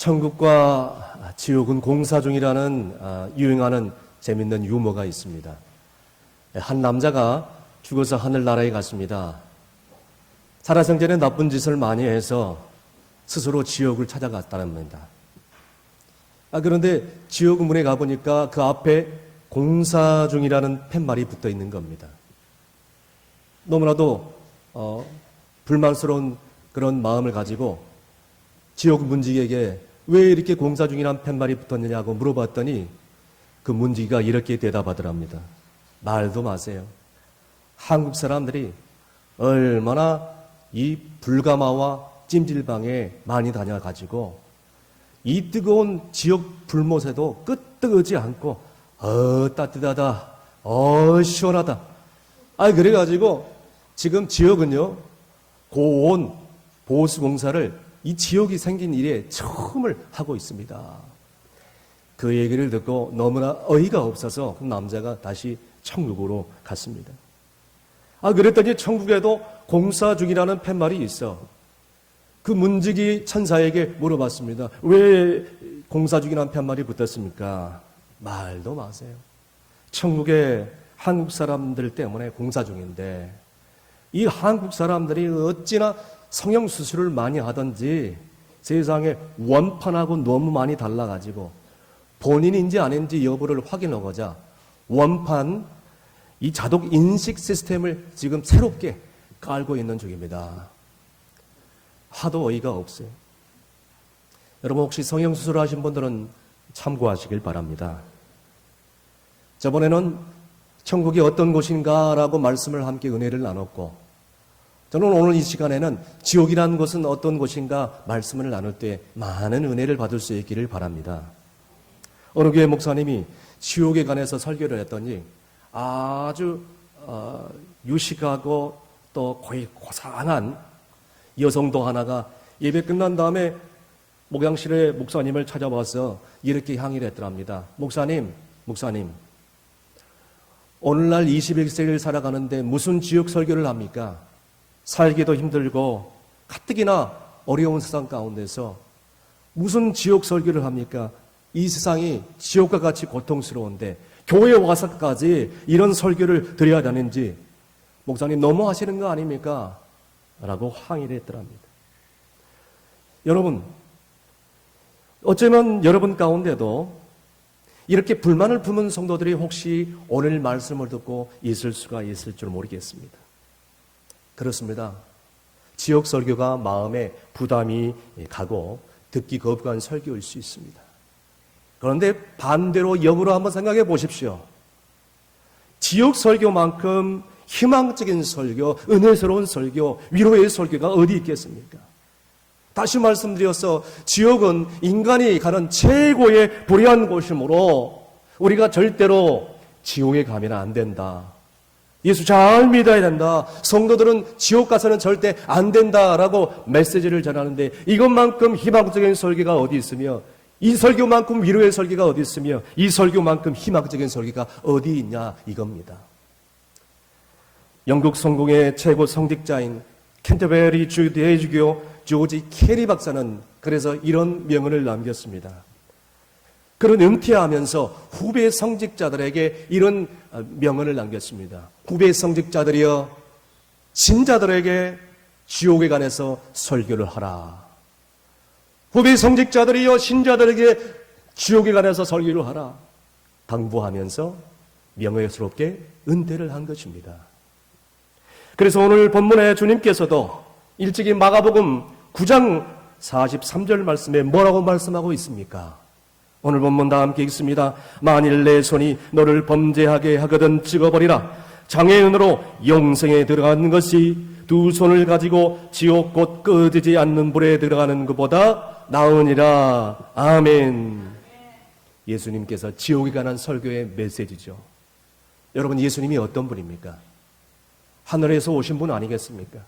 천국과 지옥은 공사 중이라는 유행하는 재밌는 유머가 있습니다. 한 남자가 죽어서 하늘나라에 갔습니다. 살아생전에 나쁜 짓을 많이 해서 스스로 지옥을 찾아갔다는 겁니다. 그런데 지옥 문에 가보니까 그 앞에 공사 중이라는 팻말이 붙어 있는 겁니다. 너무나도 불만스러운 그런 마음을 가지고 지옥 문지기에게 왜 이렇게 공사 중이라는 팻말이 붙었느냐고 물어봤더니 그 문지기가 이렇게 대답하더랍니다. 말도 마세요. 한국 사람들이 얼마나 이 불가마와 찜질방에 많이 다녀가지고 이 뜨거운 지옥 불못에도 끄떡하지 않고 따뜻하다, 시원하다. 그래가지고 지금 지옥은요 고온 보수공사를 이 지옥이 생긴 이래 처음을 하고 있습니다. 그 얘기를 듣고 너무나 어이가 없어서 그 남자가 다시 천국으로 갔습니다. 그랬더니 천국에도 공사 중이라는 팻말이 있어. 그 문지기 천사에게 물어봤습니다. 왜 공사 중이라는 팻말이 붙었습니까? 말도 마세요. 천국에 한국 사람들 때문에 공사 중인데 이 한국 사람들이 어찌나 성형수술을 많이 하든지 세상에 원판하고 너무 많이 달라가지고 본인인지 아닌지 여부를 확인하고자 원판 이 자동 인식 시스템을 지금 새롭게 깔고 있는 중입니다. 하도 어이가 없어요. 여러분 혹시 성형수술 하신 분들은 참고하시길 바랍니다. 저번에는 천국이 어떤 곳인가라고 말씀을 함께 은혜를 나눴고 저는 오늘 이 시간에는 지옥이라는 곳은 어떤 곳인가 말씀을 나눌 때 많은 은혜를 받을 수 있기를 바랍니다. 어느 교회 목사님이 지옥에 관해서 설교를 했더니 아주 유식하고 또 거의 고상한 여성도 하나가 예배 끝난 다음에 목양실에 목사님을 찾아와서 이렇게 항의를 했더랍니다. 목사님, 오늘날 21세기를 살아가는데 무슨 지옥 설교를 합니까? 살기도 힘들고 가뜩이나 어려운 세상 가운데서 무슨 지옥 설교를 합니까? 이 세상이 지옥과 같이 고통스러운데 교회에 와서까지 이런 설교를 드려야 되는지 목사님 너무 하시는 거 아닙니까? 라고 항의를 했더랍니다. 여러분, 어쩌면 여러분 가운데도 이렇게 불만을 품은 성도들이 혹시 오늘 말씀을 듣고 있을 수가 있을 줄 모르겠습니다. 그렇습니다. 지옥 설교가 마음에 부담이 가고 듣기 거부한 설교일 수 있습니다. 그런데 반대로 역으로 한번 생각해 보십시오. 지옥 설교만큼 희망적인 설교, 은혜스러운 설교, 위로의 설교가 어디 있겠습니까? 다시 말씀드려서 지옥은 인간이 가는 최고의 불의한 곳이므로 우리가 절대로 지옥에 가면 안 된다. 예수 잘 믿어야 된다. 성도들은 지옥 가서는 절대 안 된다라고 메시지를 전하는데 이것만큼 희망적인 설교가 어디 있으며 이 설교만큼 위로의 설교가 어디 있으며 이 설교만큼 희망적인 설교가 어디 있냐 이겁니다. 영국 성공의 최고 성직자인 캔터베리 대주교 조지 캐리 박사는 그래서 이런 명언을 남겼습니다. 그런 은퇴하면서 후배 성직자들에게 이런 명언을 남겼습니다. 후배 성직자들이여 신자들에게 지옥에 관해서 설교를 하라. 후배 성직자들이여 신자들에게 지옥에 관해서 설교를 하라. 당부하면서 명예스럽게 은퇴를 한 것입니다. 그래서 오늘 본문에 주님께서도 일찍이 마가복음 9장 43절 말씀에 뭐라고 말씀하고 있습니까? 오늘 본문 다 함께 읽습니다. 만일 내 손이 너를 범죄하게 하거든 찍어버리라. 장애인으로 영생에 들어가는 것이 두 손을 가지고 지옥 곧 꺼지지 않는 불에 들어가는 것보다 나으니라. 아멘. 예수님께서 지옥에 관한 설교의 메시지죠. 여러분, 예수님이 어떤 분입니까? 하늘에서 오신 분 아니겠습니까?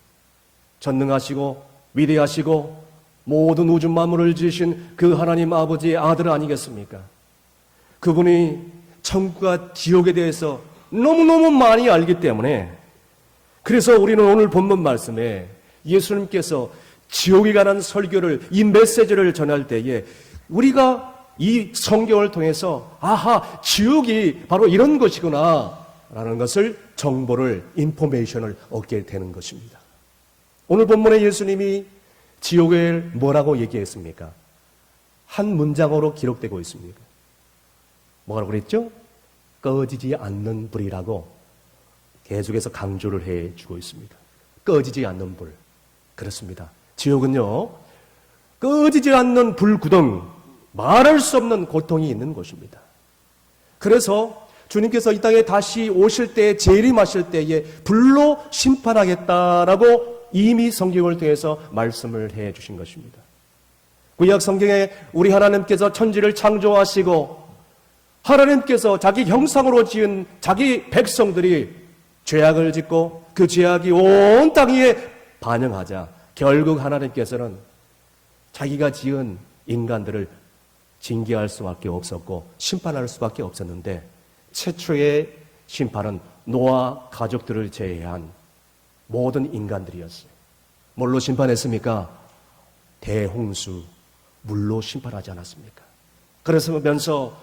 전능하시고 위대하시고 모든 우주 만물을 지으신 그 하나님 아버지의 아들 아니겠습니까? 그분이 천국과 지옥에 대해서 너무너무 많이 알기 때문에 그래서 우리는 오늘 본문 말씀에 예수님께서 지옥에 관한 설교를, 이 메시지를 전할 때에 우리가 이 성경을 통해서 아하, 지옥이 바로 이런 것이구나 라는 것을 정보를, 인포메이션을 얻게 되는 것입니다. 오늘 본문에 예수님이 지옥을 뭐라고 얘기했습니까? 한 문장으로 기록되고 있습니다. 뭐라고 그랬죠? 꺼지지 않는 불이라고 계속해서 강조를 해주고 있습니다. 꺼지지 않는 불. 그렇습니다. 지옥은요, 꺼지지 않는 불구덩, 말할 수 없는 고통이 있는 곳입니다. 그래서 주님께서 이 땅에 다시 오실 때, 재림하실 때에 불로 심판하겠다라고 이미 성경을 통해서 말씀을 해 주신 것입니다. 구약 성경에 우리 하나님께서 천지를 창조하시고 하나님께서 자기 형상으로 지은 자기 백성들이 죄악을 짓고 그 죄악이 온 땅 위에 반영하자 결국 하나님께서는 자기가 지은 인간들을 징계할 수밖에 없었고 심판할 수밖에 없었는데 최초의 심판은 노아 가족들을 제외한 모든 인간들이었어요. 뭘로 심판했습니까? 대홍수, 물로 심판하지 않았습니까? 그러면서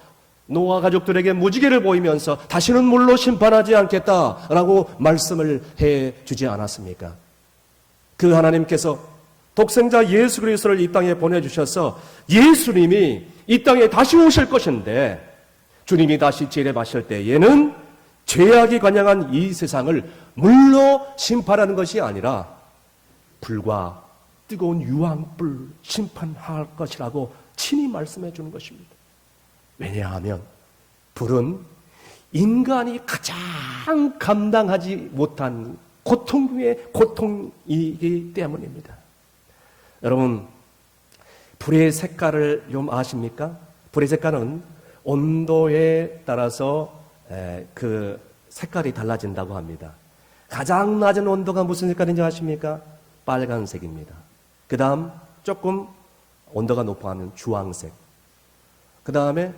노아 가족들에게 무지개를 보이면서 다시는 물로 심판하지 않겠다라고 말씀을 해주지 않았습니까? 그 하나님께서 독생자 예수 그리스도를 이 땅에 보내주셔서 예수님이 이 땅에 다시 오실 것인데 주님이 다시 재림하실 때에는 죄악이 관영한 이 세상을 물로 심판하는 것이 아니라 불과 뜨거운 유황불 심판할 것이라고 친히 말씀해 주는 것입니다. 왜냐하면 불은 인간이 가장 감당하지 못한 고통 중에 고통이기 때문입니다. 여러분, 불의 색깔을 좀 아십니까? 불의 색깔은 온도에 따라서 그 색깔이 달라진다고 합니다. 가장 낮은 온도가 무슨 색깔인지 아십니까? 빨간색입니다. 그 다음 조금 온도가 높아가면 주황색, 그 다음에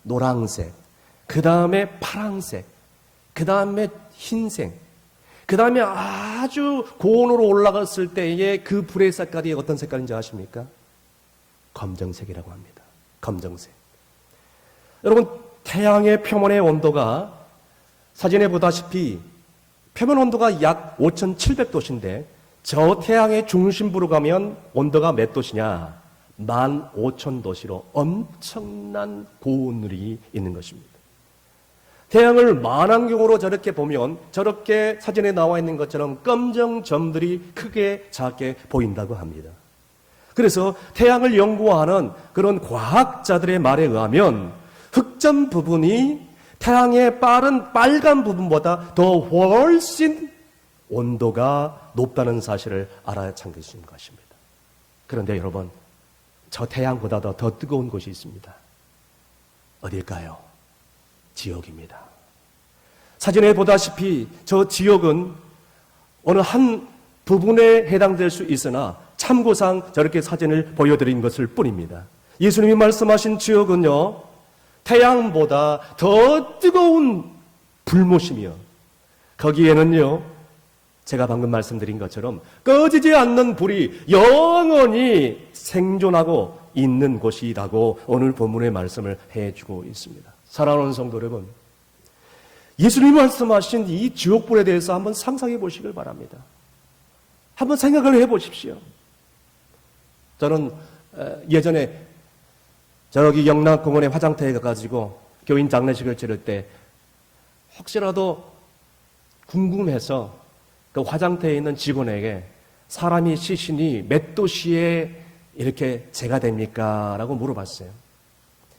노란색, 그 다음에 파란색, 그 다음에 흰색, 그 다음에 아주 고온으로 올라갔을 때의 그 불의 색깔이 어떤 색깔인지 아십니까? 검정색이라고 합니다. 검정색. 여러분, 태양의 표면의 온도가 사진에 보다시피 표면 온도가 약 5,700도씨인데 저 태양의 중심부로 가면 온도가 몇 도시냐? 15,000도씨로 엄청난 고온이 있는 것입니다. 태양을 만안경으로 저렇게 보면 저렇게 사진에 나와 있는 것처럼 검정 점들이 크게 작게 보인다고 합니다. 그래서 태양을 연구하는 그런 과학자들의 말에 의하면 흑점 부분이 태양의 빠른 빨간 부분보다 더 훨씬 온도가 높다는 사실을 알아챈 것입니다. 그런데 여러분, 저 태양보다도 더 뜨거운 곳이 있습니다. 어딜까요? 지옥입니다. 사진에 보다시피 저 지옥은 어느 한 부분에 해당될 수 있으나 참고상 저렇게 사진을 보여드린 것일 뿐입니다. 예수님이 말씀하신 지옥은요, 태양보다 더 뜨거운 불못이며 거기에는요, 제가 방금 말씀드린 것처럼 꺼지지 않는 불이 영원히 생존하고 있는 곳이라고 오늘 본문의 말씀을 해주고 있습니다. 사랑하는 성도 여러분, 예수님이 말씀하신 이 지옥불에 대해서 한번 상상해 보시길 바랍니다. 한번 생각을 해 보십시오. 저는 예전에 저기 영락공원의 화장터에 가가지고 교인 장례식을 치를 때 혹시라도 궁금해서 그 화장터에 있는 직원에게 사람이 시신이 몇 도씨에 이렇게 재가 됩니까? 라고 물어봤어요.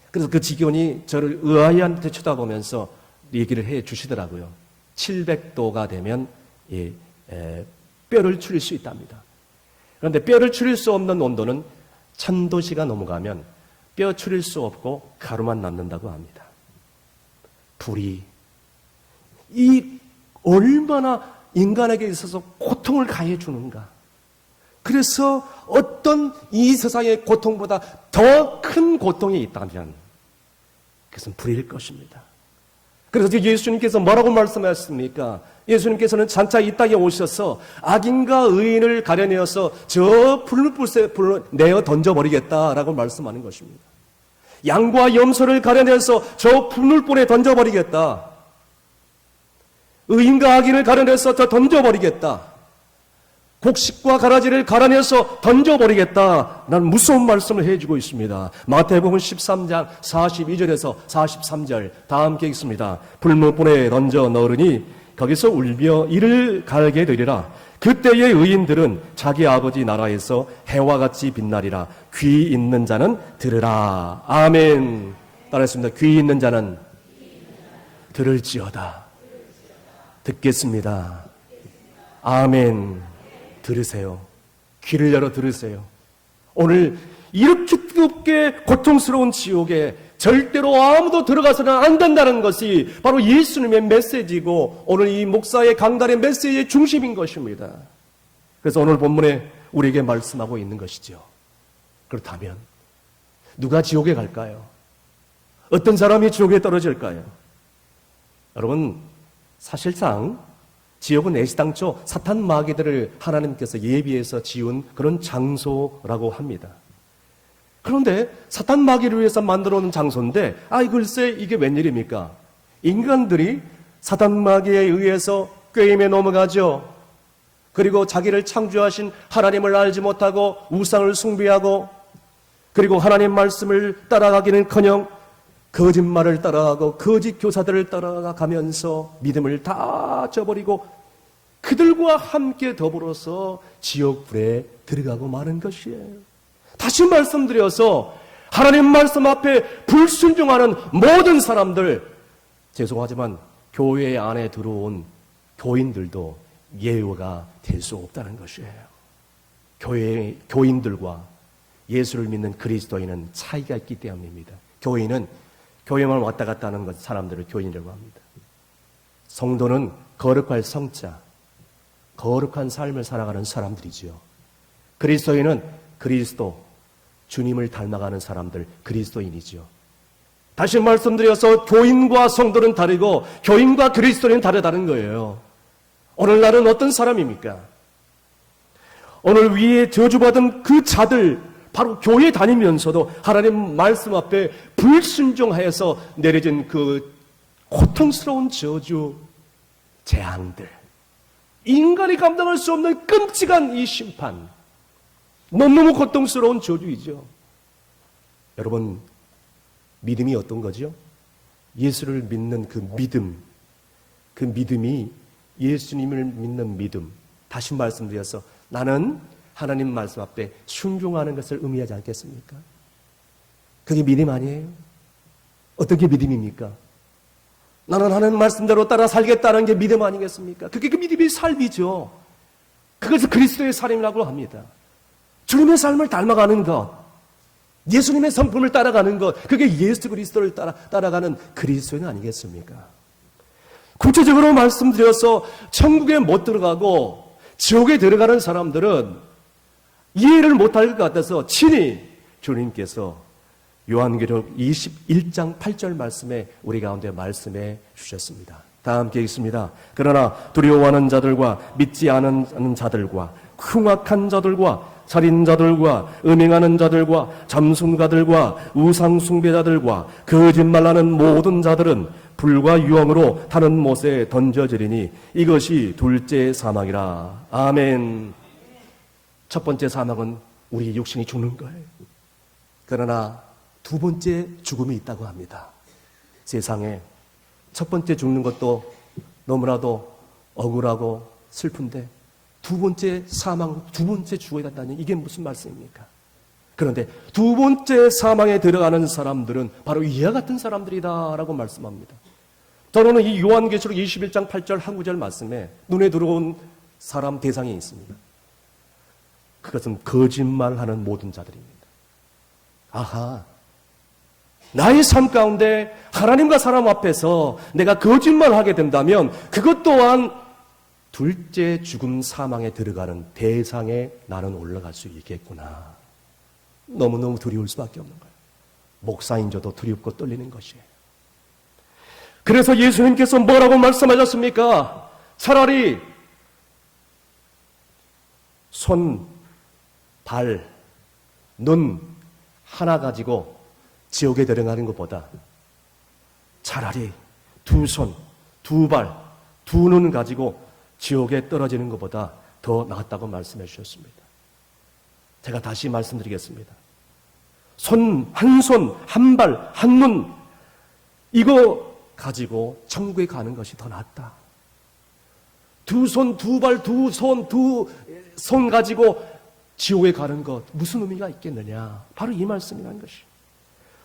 그래서 그 직원이 저를 의아해한테 쳐다보면서 얘기를 해 주시더라고요. 700도가 되면 뼈를 추릴 수 있답니다. 그런데 뼈를 추릴 수 없는 온도는 1000도씨가 넘어가면 뼈 추릴 수 없고 가루만 남는다고 합니다. 불이 이 얼마나 인간에게 있어서 고통을 가해 주는가. 그래서 어떤 이 세상의 고통보다 더 큰 고통이 있다면 그것은 불일 것입니다. 그래서 예수님께서 뭐라고 말씀하셨습니까? 예수님께서는 장차 이 땅에 오셔서 악인과 의인을 가려내어서 저 불못불에 내어 던져버리겠다라고 말씀하는 것입니다. 양과 염소를 가려내어서 저 불물불에 던져버리겠다. 의인과 악인을 가려내서 저 던져버리겠다. 곡식과 가라지를 갈아내서 던져버리겠다. 난 무서운 말씀을 해주고 있습니다. 마태복음 13장 42절에서 43절 다 함께 읽습니다. 불못불에 던져 넣으니 거기서 울며 이를 갈게 되리라. 그때의 의인들은 자기 아버지 나라에서 해와 같이 빛나리라. 귀 있는 자는 들으라. 아멘. 따라했습니다. 귀 있는 자는 들을지어다. 듣겠습니다. 아멘. 들으세요. 귀를 열어 들으세요. 오늘 이렇게 뜨겁게 고통스러운 지옥에 절대로 아무도 들어가서는 안 된다는 것이 바로 예수님의 메시지고 오늘 이 목사의 강단의 메시지의 중심인 것입니다. 그래서 오늘 본문에 우리에게 말씀하고 있는 것이죠. 그렇다면 누가 지옥에 갈까요? 어떤 사람이 지옥에 떨어질까요? 여러분, 사실상 지옥은 애시당초 사탄 마귀들을 하나님께서 예비해서 지은 그런 장소라고 합니다. 그런데 사탄 마귀를 위해서 만들어 놓은 장소인데 글쎄 이게 웬일입니까? 인간들이 사탄 마귀에 의해서 꾀임에 넘어가죠. 그리고 자기를 창조하신 하나님을 알지 못하고 우상을 숭배하고 그리고 하나님 말씀을 따라가기는커녕 거짓말을 따라가고 거짓 교사들을 따라가면서 믿음을 다 저버리고 그들과 함께 더불어서 지옥불에 들어가고 마는 것이에요. 다시 말씀드려서 하나님 말씀 앞에 불순종하는 모든 사람들, 죄송하지만 교회 안에 들어온 교인들도 예외가 될 수 없다는 것이에요. 교인들과 예수를 믿는 그리스도인은 차이가 있기 때문입니다. 교인은 교회만 왔다 갔다 하는 사람들을 교인이라고 합니다. 성도는 거룩할 성자, 거룩한 삶을 살아가는 사람들이지요. 그리스도인은 그리스도, 주님을 닮아가는 사람들, 그리스도인이지요. 다시 말씀드려서 교인과 성도는 다르고 교인과 그리스도인은 다르다는 거예요. 오늘날은 어떤 사람입니까? 오늘 위에 저주받은 그 자들, 바로 교회 다니면서도 하나님 말씀 앞에 불순종하여서 내려진 그 고통스러운 저주, 재앙들, 인간이 감당할 수 없는 끔찍한 이 심판, 너무너무 고통스러운 저주이죠. 여러분, 믿음이 어떤 거죠? 예수를 믿는 그 믿음이 예수님을 믿는 믿음. 다시 말씀드려서 나는 하나님 말씀 앞에 순종하는 것을 의미하지 않겠습니까? 그게 믿음 아니에요? 어떤 게 믿음입니까? 나는 하나님 말씀대로 따라 살겠다는 게 믿음 아니겠습니까? 그게 그 믿음의 삶이죠. 그것을 그리스도의 삶이라고 합니다. 주님의 삶을 닮아가는 것, 예수님의 성품을 따라가는 것, 그게 예수 그리스도를 따라가는 그리스도인 아니겠습니까? 구체적으로 말씀드려서 천국에 못 들어가고 지옥에 들어가는 사람들은 이해를 못할 것 같아서 친히 주님께서 요한계시록 21장 8절 말씀에 우리 가운데 말씀해 주셨습니다. 다 함께 읽습니다. 그러나 두려워하는 자들과 믿지 않은 자들과 흉악한 자들과 살인자들과 음행하는 자들과 잠수가들과 우상숭배자들과 거짓말하는 모든 자들은 불과 유황으로 타는 못에 던져지리니 이것이 둘째 사망이라. 아멘. 첫 번째 사망은 우리 육신이 죽는 거예요. 그러나 두 번째 죽음이 있다고 합니다. 세상에 첫 번째 죽는 것도 너무나도 억울하고 슬픈데 두 번째 사망, 두 번째 죽어야 된다니 이게 무슨 말씀입니까? 그런데 두 번째 사망에 들어가는 사람들은 바로 이와 같은 사람들이다라고 말씀합니다. 저는 이 요한계시록 21장 8절 한 구절 말씀에 눈에 들어온 사람 대상이 있습니다. 그것은 거짓말하는 모든 자들입니다. 아하, 나의 삶 가운데 하나님과 사람 앞에서 내가 거짓말하게 된다면 그것 또한 둘째 죽음 사망에 들어가는 대상에 나는 올라갈 수 있겠구나. 너무너무 두려울 수밖에 없는 거예요. 목사인 저도 두렵고 떨리는 것이에요. 그래서 예수님께서 뭐라고 말씀하셨습니까? 차라리 손, 발, 눈 하나 가지고 지옥에 들어가는 것보다 차라리 두 손, 두 발, 두 눈 가지고 지옥에 떨어지는 것보다 더 낫다고 말씀해 주셨습니다. 제가 다시 말씀드리겠습니다. 손, 한 발, 한 눈, 이거 가지고 천국에 가는 것이 더 낫다. 두 손, 두 발, 두 손 가지고 지옥에 가는 것, 무슨 의미가 있겠느냐. 바로 이 말씀이라는 것이.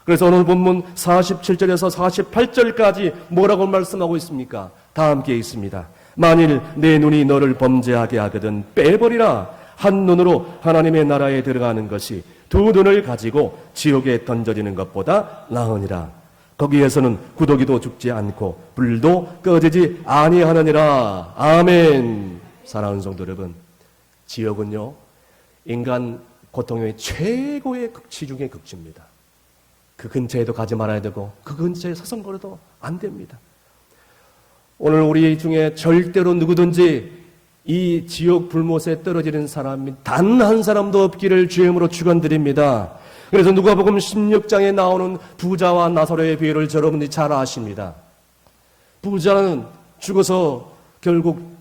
그래서 오늘 본문 47절에서 48절까지 뭐라고 말씀하고 있습니까? 다 함께 있습니다. 만일 내 눈이 너를 범죄하게 하거든 빼버리라. 한 눈으로 하나님의 나라에 들어가는 것이 두 눈을 가지고 지옥에 던져지는 것보다 나으니라. 거기에서는 구더기도 죽지 않고 불도 꺼지지 아니하느니라. 아멘. 사랑하는 성도 여러분, 지옥은요, 인간 고통의 최고의 극치 중의 극치입니다. 그 근처에도 가지 말아야 되고 그 근처에 서성거려도 안 됩니다. 오늘 우리 중에 절대로 누구든지 이 지옥 불못에 떨어지는 사람이 단 한 사람도 없기를 주임으로 축원드립니다. 그래서 누가복음 16장에 나오는 부자와 나사로의 비유를 여러분들이 잘 아십니다. 부자는 죽어서 결국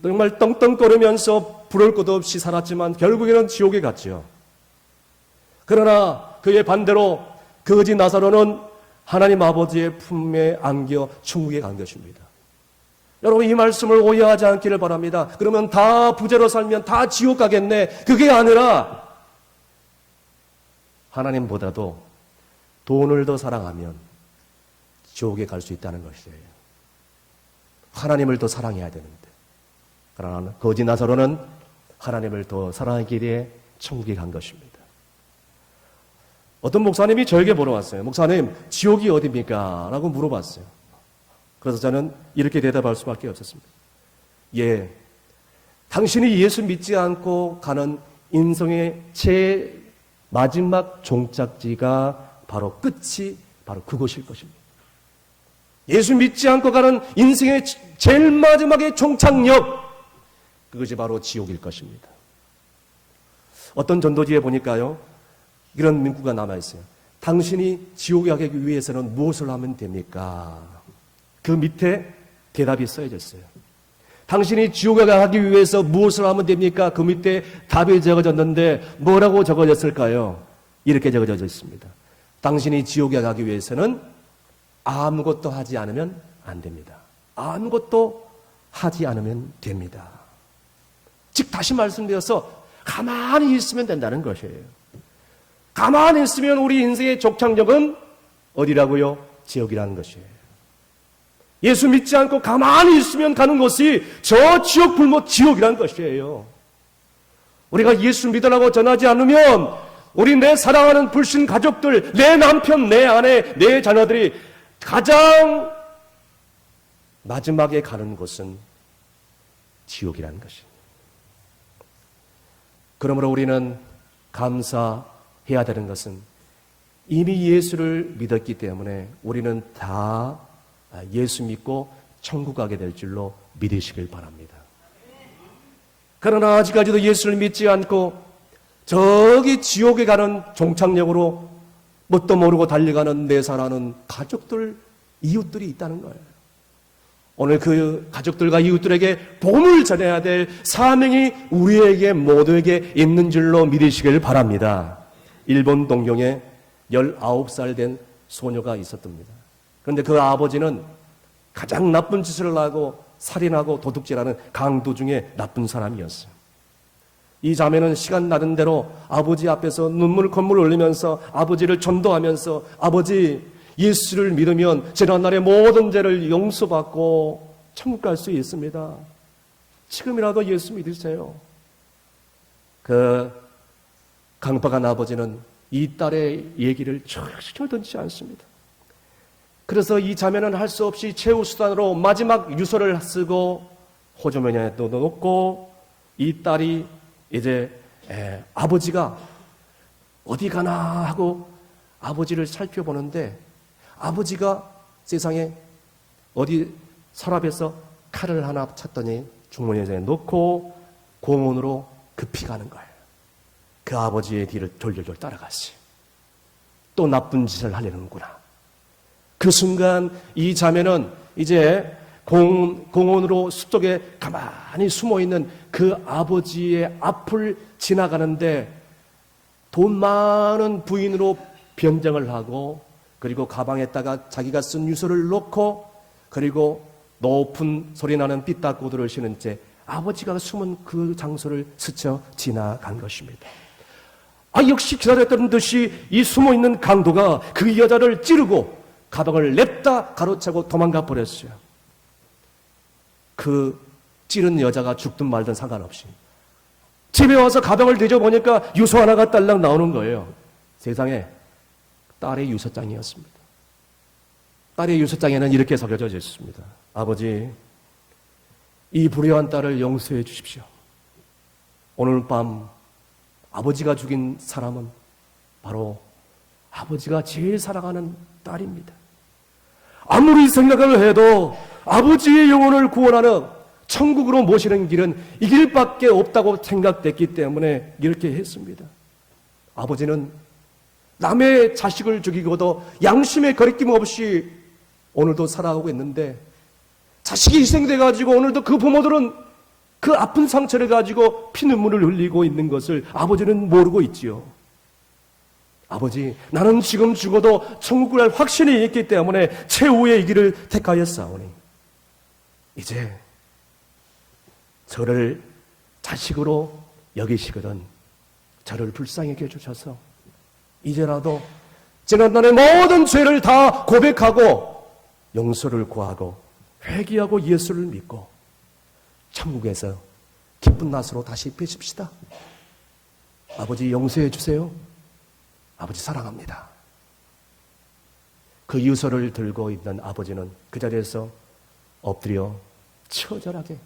정말 떵떵거리면서 부러울 것도 없이 살았지만 결국에는 지옥에 갔죠. 그러나 그의 반대로 거지 나사로는 하나님 아버지의 품에 안겨 천국에 간 것입니다. 여러분, 이 말씀을 오해하지 않기를 바랍니다. 그러면 다 부자로 살면 다 지옥 가겠네. 그게 아니라 하나님보다도 돈을 더 사랑하면 지옥에 갈 수 있다는 것이에요. 하나님을 더 사랑해야 되는데. 그러나 거지 나사로는 하나님을 더 사랑하기에 천국에 간 것입니다. 어떤 목사님이 저에게 물어봤어요. 목사님, 지옥이 어디입니까? 라고 물어봤어요. 그래서 저는 이렇게 대답할 수밖에 없었습니다. 예, 당신이 예수 믿지 않고 가는 인생의 제 마지막 종착지가 바로 끝이 바로 그곳일 것입니다. 예수 믿지 않고 가는 인생의 제일 마지막의 종착역, 그것이 바로 지옥일 것입니다. 어떤 전도지에 보니까요, 이런 문구가 남아있어요. 당신이 지옥에 가기 위해서는 무엇을 하면 됩니까? 그 밑에 대답이 써져 있어요. 당신이 지옥에 가기 위해서 무엇을 하면 됩니까? 그 밑에 답이 적어졌는데 뭐라고 적어졌을까요? 이렇게 적어져 있습니다. 당신이 지옥에 가기 위해서는 아무것도 하지 않으면 안 됩니다. 아무것도 하지 않으면 됩니다. 즉 다시 말씀드려서 가만히 있으면 된다는 것이에요. 가만히 있으면 우리 인생의 족착역은 어디라고요? 지옥이라는 것이에요. 예수 믿지 않고 가만히 있으면 가는 곳이 저 지옥 불못 지옥이라는 것이에요. 우리가 예수 믿으라고 전하지 않으면 우리 내 사랑하는 불신 가족들, 내 남편, 내 아내, 내 자녀들이 가장 마지막에 가는 곳은 지옥이라는 것입니다. 그러므로 우리는 감사해야 되는 것은 이미 예수를 믿었기 때문에 우리는 다 예수 믿고 천국 가게 될 줄로 믿으시길 바랍니다. 그러나 아직까지도 예수를 믿지 않고 저기 지옥에 가는 종착역으로 뭣도 모르고 달려가는 내 사랑하는 가족들, 이웃들이 있다는 거예요. 오늘 그 가족들과 이웃들에게 복음을 전해야 될 사명이 우리에게 모두에게 있는 줄로 믿으시길 바랍니다. 일본 동경에 19살 된 소녀가 있었답니다. 그런데 그 아버지는 가장 나쁜 짓을 하고 살인하고 도둑질하는 강도 중에 나쁜 사람이었어요. 이 자매는 시간 나는 대로 아버지 앞에서 눈물 콧물 흘리면서 아버지를 전도하면서 아버지, 예수를 믿으면 지난날의 모든 죄를 용서받고 천국 갈 수 있습니다. 지금이라도 예수 믿으세요. 그 강박한 아버지는 이 딸의 얘기를 전혀 듣지 않습니다. 그래서 이 자매는 할 수 없이 최후 수단으로 마지막 유서를 쓰고 호주머니에 또 넣고 이 딸이 이제 아버지가 어디 가나 하고 아버지를 살펴보는데 아버지가 세상에 어디 서랍에서 칼을 하나 찾더니 주머니에 넣고 공원으로 급히 가는 거예요. 그 아버지의 뒤를 졸졸졸 따라갔어요. 또 나쁜 짓을 하려는구나. 그 순간 이 자매는 이제 공원으로 숲속에 가만히 숨어있는 그 아버지의 앞을 지나가는데 돈 많은 부인으로 변장을 하고 그리고 가방에다가 자기가 쓴 유서를 넣고 그리고 높은 소리나는 삐딱구두를 신은 채 아버지가 숨은 그 장소를 스쳐 지나간 것입니다. 역시 기다렸던 듯이 이 숨어있는 강도가 그 여자를 찌르고 가방을 냅다 가로차고 도망가 버렸어요. 그 찌른 여자가 죽든 말든 상관없이 집에 와서 가방을 뒤져보니까 유서 하나가 딸랑 나오는 거예요. 세상에 딸의 유서장이었습니다. 딸의 유서장에는 이렇게 새겨져 있습니다. 아버지, 이 불효한 딸을 용서해 주십시오. 오늘 밤 아버지가 죽인 사람은 바로 아버지가 제일 사랑하는 딸입니다. 아무리 생각을 해도 아버지의 영혼을 구원하는 천국으로 모시는 길은 이 길밖에 없다고 생각됐기 때문에 이렇게 했습니다. 아버지는 남의 자식을 죽이고도 양심의 거리낌 없이 오늘도 살아가고 있는데 자식이 희생돼가지고 오늘도 그 부모들은 그 아픈 상처를 가지고 피눈물을 흘리고 있는 것을 아버지는 모르고 있지요. 아버지, 나는 지금 죽어도 천국 갈 확신이 있기 때문에 최후의 이 길을 택하였사오니 이제 저를 자식으로 여기시거든 저를 불쌍히 여겨주셔서 이제라도 지난날의 모든 죄를 다 고백하고 용서를 구하고 회개하고 예수를 믿고 천국에서 기쁜 낫으로 다시 뵈십시다. 아버지 용서해 주세요. 아버지 사랑합니다. 그 유서를 들고 있는 아버지는 그 자리에서 엎드려 처절하게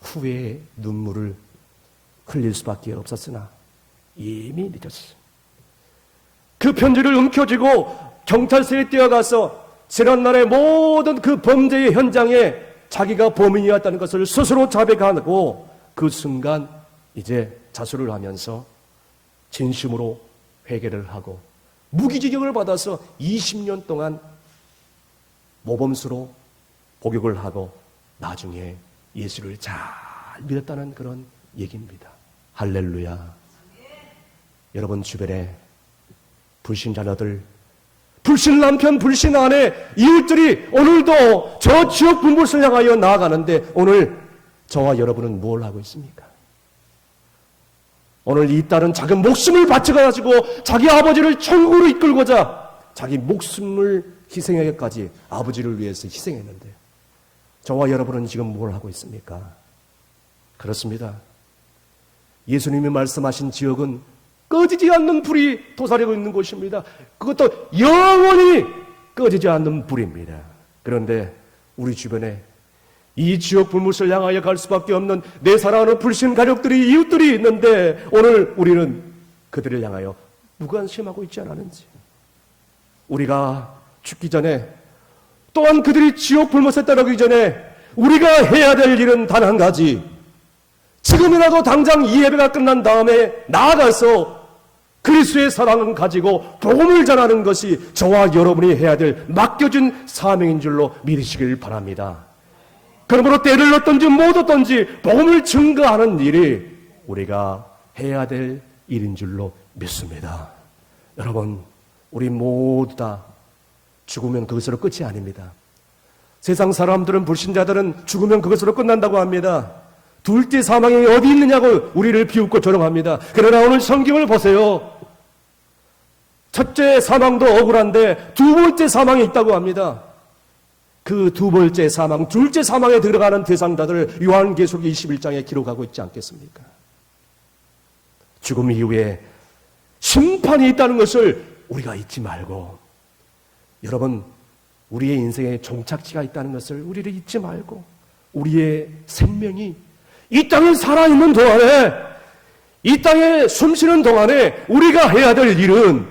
후회의 눈물을 흘릴 수밖에 없었으나 이미 늦었어요. 그 편지를 움켜쥐고 경찰서에 뛰어가서 지난날의 모든 그 범죄의 현장에 자기가 범인이었다는 것을 스스로 자백하고 그 순간 이제 자수를 하면서 진심으로 회개를 하고 무기징역을 받아서 20년 동안 모범수로 복역을 하고 나중에 예수를 잘 믿었다는 그런 얘기입니다. 할렐루야. 여러분 주변에 불신자녀들, 불신 남편, 불신 아내, 이웃들이 오늘도 저 지옥 분부를 향하여 나아가는데 오늘 저와 여러분은 뭘 하고 있습니까? 오늘 이 딸은 자기 목숨을 바쳐가지고 자기 아버지를 천국으로 이끌고자 자기 목숨을 희생하기까지 아버지를 위해서 희생했는데 저와 여러분은 지금 뭘 하고 있습니까? 그렇습니다. 예수님이 말씀하신 지옥은 꺼지지 않는 불이 도사리고 있는 곳입니다. 그것도 영원히 꺼지지 않는 불입니다. 그런데 우리 주변에 이 지옥 불못을 향하여 갈 수밖에 없는 내 사랑하는 불신 가족들이, 이웃들이 있는데 오늘 우리는 그들을 향하여 무관심하고 있지 않았는지, 우리가 죽기 전에 또한 그들이 지옥 불못에 따르기 전에 우리가 해야 될 일은 단 한 가지, 지금이라도 당장 이 예배가 끝난 다음에 나아가서 그리스도의 사랑을 가지고 복음을 전하는 것이 저와 여러분이 해야 될 맡겨진 사명인 줄로 믿으시길 바랍니다. 그러므로 때를 얻든지 못 얻든지 복음을 증거하는 일이 우리가 해야 될 일인 줄로 믿습니다. 여러분, 우리 모두 다 죽으면 그것으로 끝이 아닙니다. 세상 사람들은, 불신자들은 죽으면 그것으로 끝난다고 합니다. 둘째 사망이 어디 있느냐고 우리를 비웃고 조롱합니다. 그러나 오늘 성경을 보세요. 첫째 사망도 억울한데 두 번째 사망이 있다고 합니다. 그 두 번째 사망, 둘째 사망에 들어가는 대상자들을 요한계시록 21장에 기록하고 있지 않겠습니까? 죽음 이후에 심판이 있다는 것을 우리가 잊지 말고, 여러분, 우리의 인생에 종착지가 있다는 것을 우리를 잊지 말고, 우리의 생명이 이 땅에 살아있는 동안에, 이 땅에 숨쉬는 동안에 우리가 해야 될 일은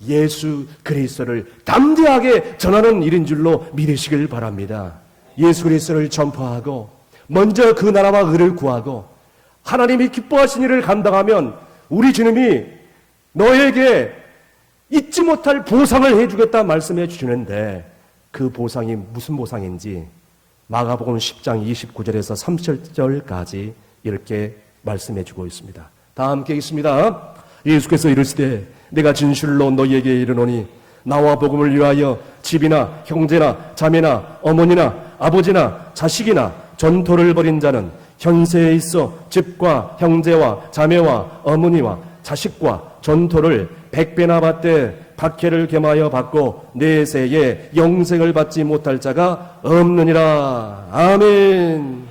예수 그리스도를 담대하게 전하는 일인 줄로 믿으시길 바랍니다. 예수 그리스도를 전파하고 먼저 그 나라와 의를 구하고 하나님이 기뻐하신 일을 감당하면 우리 주님이 너에게 잊지 못할 보상을 해주겠다 말씀해 주시는데, 그 보상이 무슨 보상인지 마가복음 10장 29절에서 30절까지 이렇게 말씀해 주고 있습니다. 다 함께 읽습니다. 예수께서 이르시되 내가 진실로 너희에게 이르노니 나와 복음을 위하여 집이나 형제나 자매나 어머니나 아버지나 자식이나 전토를 벌인 자는 현세에 있어 집과 형제와 자매와 어머니와 자식과 전토를 100배나 받되 박해를 겸하여 받고 내세에 영생을 받지 못할 자가 없느니라. 아멘.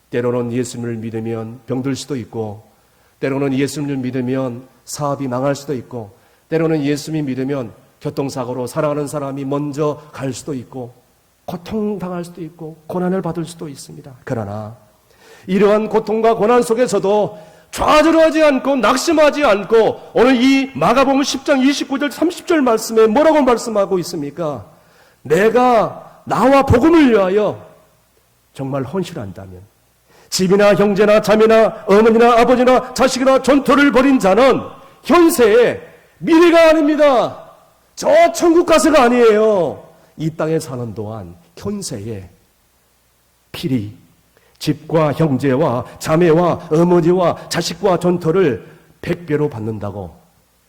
때로는 예수님을 믿으면 병들 수도 있고, 때로는 예수님을 믿으면 사업이 망할 수도 있고, 때로는 예수님을 믿으면 교통사고로 살아가는 사람이 먼저 갈 수도 있고, 고통당할 수도 있고, 고난을 받을 수도 있습니다. 그러나 이러한 고통과 고난 속에서도 좌절하지 않고 낙심하지 않고, 오늘 이 마가복음 10장 29절 30절 말씀에 뭐라고 말씀하고 있습니까? 내가 나와 복음을 위하여 정말 헌신한다면 집이나 형제나 자매나 어머니나 아버지나 자식이나 전토를 벌인 자는 현세에 미래가 아닙니다. 저 천국 가서가 아니에요. 이 땅에 사는 동안 현세에 필히 집과 형제와 자매와 어머니와 자식과 전토를 100배로 받는다고,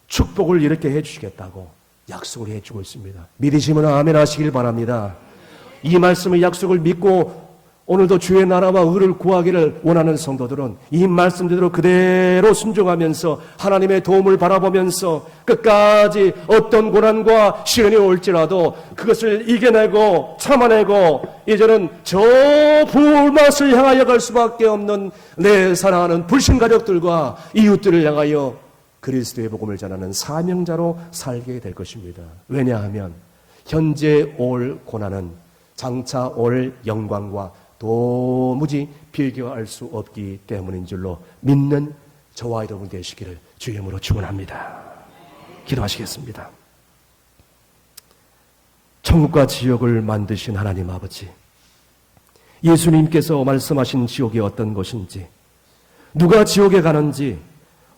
축복을 이렇게 해주시겠다고 약속을 해주고 있습니다. 믿으시면 아멘 하시길 바랍니다. 이 말씀의 약속을 믿고 오늘도 주의 나라와 의를 구하기를 원하는 성도들은 이 말씀대로 그대로 순종하면서 하나님의 도움을 바라보면서 끝까지 어떤 고난과 시련이 올지라도 그것을 이겨내고 참아내고 이제는 저 불맛을 향하여 갈 수밖에 없는 내 사랑하는 불신 가족들과 이웃들을 향하여 그리스도의 복음을 전하는 사명자로 살게 될 것입니다. 왜냐하면 현재 올 고난은 장차 올 영광과 도무지 비교할 수 없기 때문인 줄로 믿는 저와 여러분 되시기를 주의 이름으로 축원합니다. 기도하시겠습니다. 천국과 지옥을 만드신 하나님 아버지, 예수님께서 말씀하신 지옥이 어떤 것인지, 누가 지옥에 가는지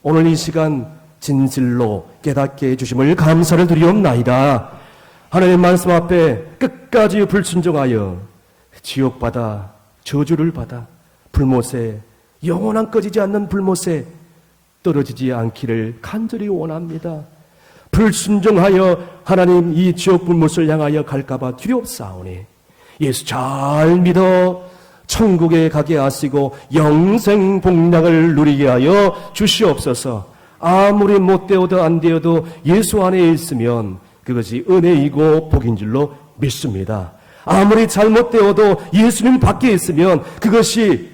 오늘 이 시간 진실로 깨닫게 해주심을 감사를 드리옵나이다. 하나님 말씀 앞에 끝까지 불순종하여 지옥받아 저주를 받아 불못에, 영원한 꺼지지 않는 불못에 떨어지지 않기를 간절히 원합니다. 불순종하여 하나님 이 지옥 불못을 향하여 갈까봐 두렵사오니 예수 잘 믿어 천국에 가게 하시고 영생 복락을 누리게 하여 주시옵소서. 아무리 못되어도 안 되어도 예수 안에 있으면 그것이 은혜이고 복인 줄로 믿습니다. 아무리 잘못되어도 예수님 밖에 있으면 그것이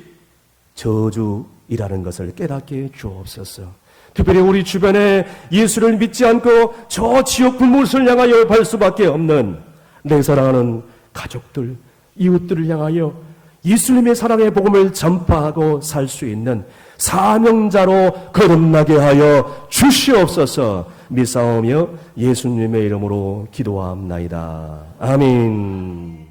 저주이라는 것을 깨닫게 주옵소서. 특별히 우리 주변에 예수를 믿지 않고 저 지옥 불못을 향하여 갈 수밖에 없는 내 사랑하는 가족들, 이웃들을 향하여 예수님의 사랑의 복음을 전파하고 살 수 있는 사명자로 거듭나게 하여 주시옵소서. 믿사오며 예수님의 이름으로 기도합나이다. 아멘.